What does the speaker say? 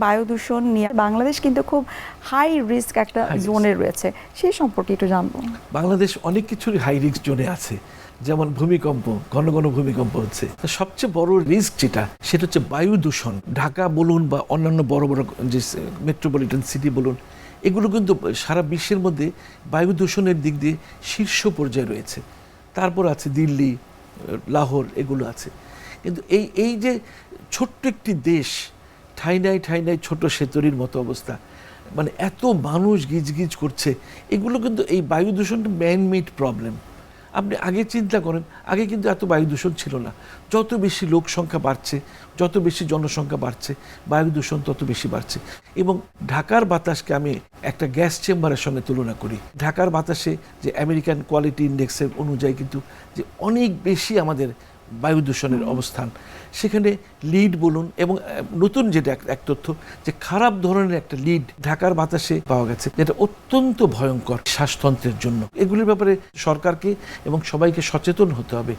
বায়ু দূষণ নিয়ে বাংলাদেশ কিন্তু খুব হাই রিস্ক একটা জোনে রয়েছে, সেই সম্পর্কে একটু জানবো। বাংলাদেশ অনেক কিছুরই হাই রিস্ক জোনে আছে, যেমন ভূমিকম্প, ঘন ঘন ভূমিকম্প হচ্ছে। সবচেয়ে বড় রিস্ক যেটা, সেটা হচ্ছে বায়ু দূষণ। ঢাকা বলুন বা অন্যান্য বড় বড় যে মেট্রোপলিটন সিটি বলুন, এগুলো কিন্তু সারা বিশ্বের মধ্যে বায়ু দূষণের দিক দিয়ে শীর্ষ পর্যায়ে রয়েছে। তারপর আছে দিল্লি, লাহোর, এগুলো আছে। কিন্তু এই যে ছোট্ট একটি দেশ, ঠাইনাই ঠাইনাই ছোট সেতুরির মতো অবস্থা, মানে এত মানুষ গিজগিজ করছে, এগুলো কিন্তু এই বায়ু দূষণটা ম্যানমেড প্রবলেম। আপনি আগে চিন্তা করেন, আগে কিন্তু এত বায়ু দূষণ ছিল না। যত বেশি লোক সংখ্যা বাড়ছে, যত বেশি জনসংখ্যা বাড়ছে, বায়ু দূষণ তত বেশি বাড়ছে। এবং ঢাকার বাতাসকে আমি একটা গ্যাস চেম্বারের সঙ্গে তুলনা করি। ঢাকার বাতাসে যে আমেরিকান কোয়ালিটি ইন্ডেক্সের অনুযায়ী কিন্তু যে অনেক বেশি আমাদের বায়ু দূষণের অবস্থান। সেখানে লিড বলুন, এবং নতুন যেটা এক তথ্য, যে খারাপ ধরনের একটা লিড ঢাকার বাতাসে পাওয়া গেছে, যেটা অত্যন্ত ভয়ঙ্কর শ্বাসতন্ত্রের জন্য। এগুলির ব্যাপারে সরকারকে এবং সবাইকে সচেতন হতে হবে।